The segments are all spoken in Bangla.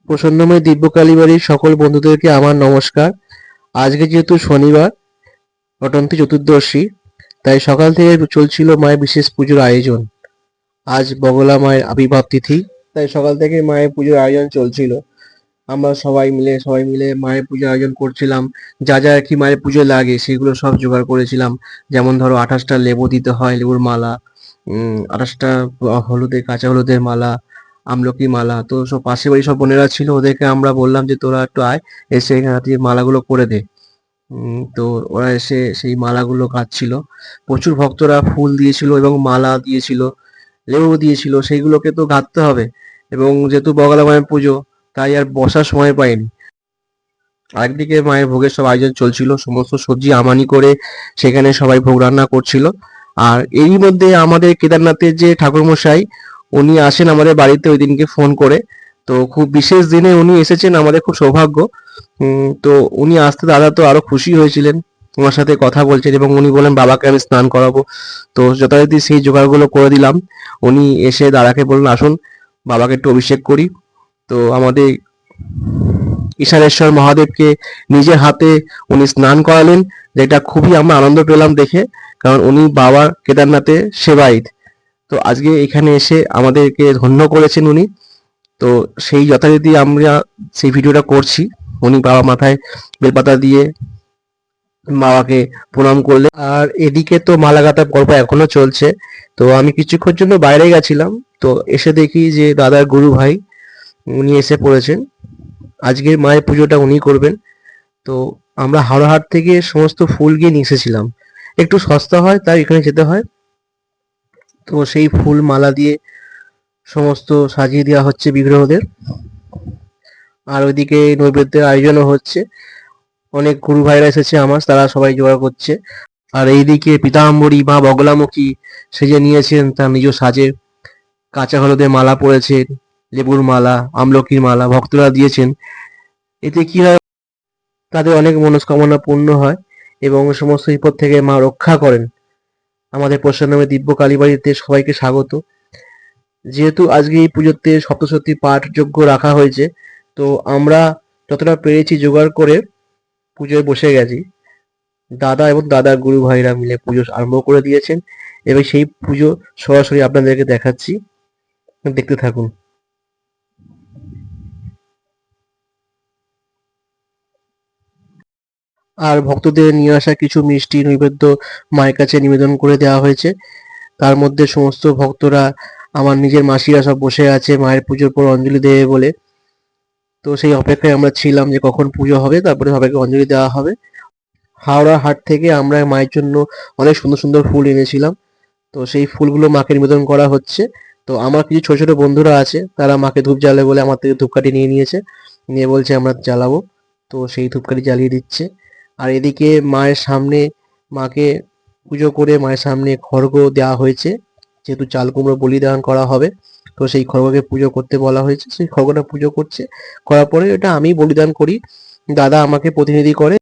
প্রসন্নময় দিব্য কালীবাড়ির সকল বন্ধুদেরকে আমার নমস্কার। আজকে যেহেতু শনিবার, অটন্তি চতুর্দশী, তাই সকাল থেকে চলছিল মায়ের বিশেষ পুজোর আয়োজন। আজ বগলা মায়ের আবির্ভাব তিথি, তাই সকাল থেকে মায়ের পুজোর আয়োজন চলছিল। আমরা সবাই মিলে মায়ের পুজোর আয়োজন করছিলাম। যা যা আর কি মায়ের পুজোয় লাগে সেগুলো সব জোগাড় করেছিলাম। যেমন ধরো 28টা লেবু দিতে হয়, লেবুর মালা, 28টা কাঁচা হলুদের মালা, আমলকি মালা। তো সব পাশের বাড়ির সব বোনেরা ছিল, ওদেরকে আমরা বললাম যে তোরা একটু আয়, এসে এখানে দিয়ে মালাগুলো করে দে। তো ওরা এসে সেই মালাগুলো গাঁথছিল। প্রচুর ভক্তরা ফুল দিয়েছিল এবং মালা দিয়েছিল, লেবু দিয়েছিল, সেইগুলোকে তো গাঁথতে হবে। এবং যেহেতু বগলা মায়ের পুজো, তাই আর বসার সময় পাইনি। আরেকদিকে মায়ের ভোগের সব আয়োজন চলছিল, সমস্ত সবজি আমানি করে সেখানে সবাই ভোগ রান্না করছিল। আর এরই মধ্যে আমাদের কেদারনাথের যে ঠাকুরমশাই, উনি আসেন আমাদের বাড়িতে ওই দিনকে ফোন করে। তো খুব বিশেষ দিনে উনি এসেছেন, আমাদের খুব সৌভাগ্য। তো উনি আসতে দাদা তো আরো খুশি হয়েছিলেন, ওনার সাথে কথা বলছেন এবং উনি বলেন বাবাকে আমি স্নান করাবো। তো যথারীতি সেই জোগাড়গুলো করে দিলাম। উনি এসে দাদাকে বললেন আসুন বাবাকে একটু অভিষেক করি। তো আমাদের ঈশানেশ্বর মহাদেবকে নিজের হাতে উনি স্নান করালেন, যেটা খুবই আমরা আনন্দ পেলাম দেখে, কারণ উনি বাবার কেদারনাথের সেবায়িত। তো আজকে এখানে এসে আমাদেরকে ধন্য করেছেন উনি। তো সেই যথারীতি আমরা সেই ভিডিওটা করছি। উনি বাবা মাথায় বেলপাতা দিয়ে বাবাকে প্রণাম করলেন। আর এদিকে তো মালা গাঁথার পর্ব এখনো চলছে। তো আমি কিছুক্ষণ জন্য বাইরে গেছিলাম, তো এসে দেখি যে দাদার গুরু ভাই উনি এসে পড়েছেন। আজকের মায়ের পুজোটা উনি করবেন। তো আমরা হাওড়াহাট থেকে সমস্ত ফুল গিয়ে নিয়ে এসেছিলাম, একটু সস্তা হয় তাই এখানে যেতে হয়। তো সেই ফুল মালা দিয়ে সমস্ত সাজিয়ে দেওয়া হচ্ছে বিগ্রহদের। আর ওইদিকে নৈবেদ্যের আয়োজনও হচ্ছে, অনেক গুরু ভাইরা এসেছে আমার, তারা সবাই জোগাড় করছে। আর এইদিকে পীতাম্বরী মা বগলামুখী সেজে নিয়েছেন তার নিজ সাজে, কাঁচা হলুদের মালা পরেছেন, লেবুর মালা, আমলকির মালা ভক্তরা দিয়েছেন। এতে কি হয়, তাদের অনেক মনস্কামনা পূর্ণ হয় এবং সমস্ত বিপদ থেকে মা রক্ষা করেন। আমাদের প্রসন্নময় দিব্য কালীবাড়িতে সবাইকে স্বাগত। যেহেতু আজকে এই পুজোতে সপ্তশতী পাঠ যজ্ঞ রাখা হয়েছে, তো আমরা যতটা পেরেছি জোগাড় করে পুজোয় বসে গেছি। দাদা এবং দাদার গুরু ভাইরা মিলে পুজো আরম্ভ করে দিয়েছেন এবং সেই পুজো সরাসরি আপনাদেরকে দেখাচ্ছি, দেখতে থাকুন। আর ভক্তদের নিয়ে আসা কিছু মিষ্টি নৈবেদ্য মায়ের কাছে নিবেদন করে দেওয়া হয়েছে। তার মধ্যে সমস্ত ভক্তরা, আমার নিজের মাসিরা সব বসে আছে মায়ের পুজোর পর অঞ্জলি দেবে বলে। তো সেই অপেক্ষায় আমরা ছিলাম যে কখন পুজো হবে, তারপরে সবাইকে অঞ্জলি দেওয়া হবে। হাওড়া হাট থেকে আমরা মায়ের জন্য অনেক সুন্দর সুন্দর ফুল এনেছিলাম। তো সেই ফুলগুলো মাকে নিবেদন করা হচ্ছে। তো আমার কিছু ছোট ছোট বন্ধুরা আছে, তারা মাকে ধূপ জ্বালাবে বলে আমার থেকে ধূপকাঠি নিয়ে নিয়েছে, নিয়ে বলছে আমরা জ্বালাবো। তো সেই ধূপকাঠি জ্বালিয়ে দিচ্ছে। আর এদিকে মায়ের সামনে মাকে পুজো করে মায়ের সামনে খড়গ দেওয়া হয়েছে, যেহেতু চাল কুমড়ো বলিদান করা হবে। তো সেই খড়গকে পুজো করতে বলা হয়েছে, সেই খড়গটা পুজো করছে। করার পরে এটা আমি বলিদান করি, দাদা আমাকে প্রতিনিধি করে।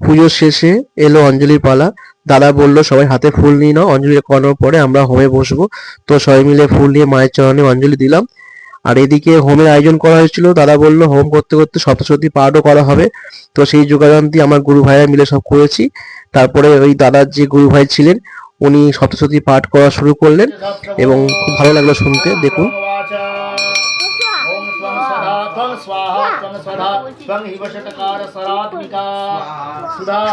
পুজোর শেষে এলো অঞ্জলির পালা। দাদা বলল সবাই হাতে ফুল নিয়ে নাও, অঞ্জলি করানোর পরে আমরা হোমে বসবো। তো সবাই মিলে ফুল নিয়ে মায়ের চরণে অঞ্জলি দিলাম। আর এদিকে হোমের আয়োজন করা হয়েছিল, দাদা বলল হোম করতে করতে সপ্তশতী পাঠও করা হবে। তো সেই যোগাযোগ আমার গুরু ভাইরা মিলে সব করেছি। তারপরে ওই দাদার যে গুরু ভাই ছিলেন, উনি সপ্তশতী পাঠ করা শুরু করলেন এবং খুব ভালো লাগলো শুনতে। দেখুন,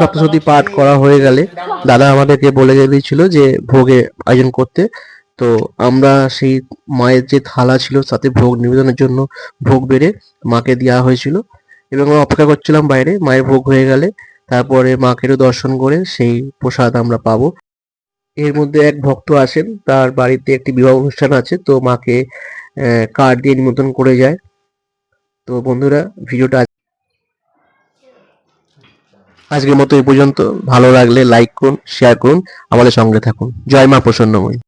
সপ্তশতী পাঠ করা হয়ে গেলে দাদা আমাদেরকে বলে দিয়েছিল যে ভোগে আয়োজন করতে। তো আমরা সেই মায়ের যে থালা ছিল তাতে ভোগ নিবেদনের জন্য ভোগ বেড়ে মাকে দেওয়া হয়েছিল এবং আমরা অপেক্ষা করছিলাম বাইরে মায়ের ভোগ হয়ে গেলে তারপরে মাকেরও দর্শন করে সেই প্রসাদ আমরা পাবো। এর মধ্যে এক ভক্ত আসেন, তার বাড়িতে একটি বিবাহ অনুষ্ঠান আছে, তো মাকে কার্ড দিয়ে নিমন্ত্রণ করে যায়। তো বন্ধুরা, ভিডিওটা আজকের মতো এই পর্যন্ত। ভালো লাগলে লাইক করুন, শেয়ার করুন, আমাদের সঙ্গে থাকুন। জয় মা প্রসন্নময়ী।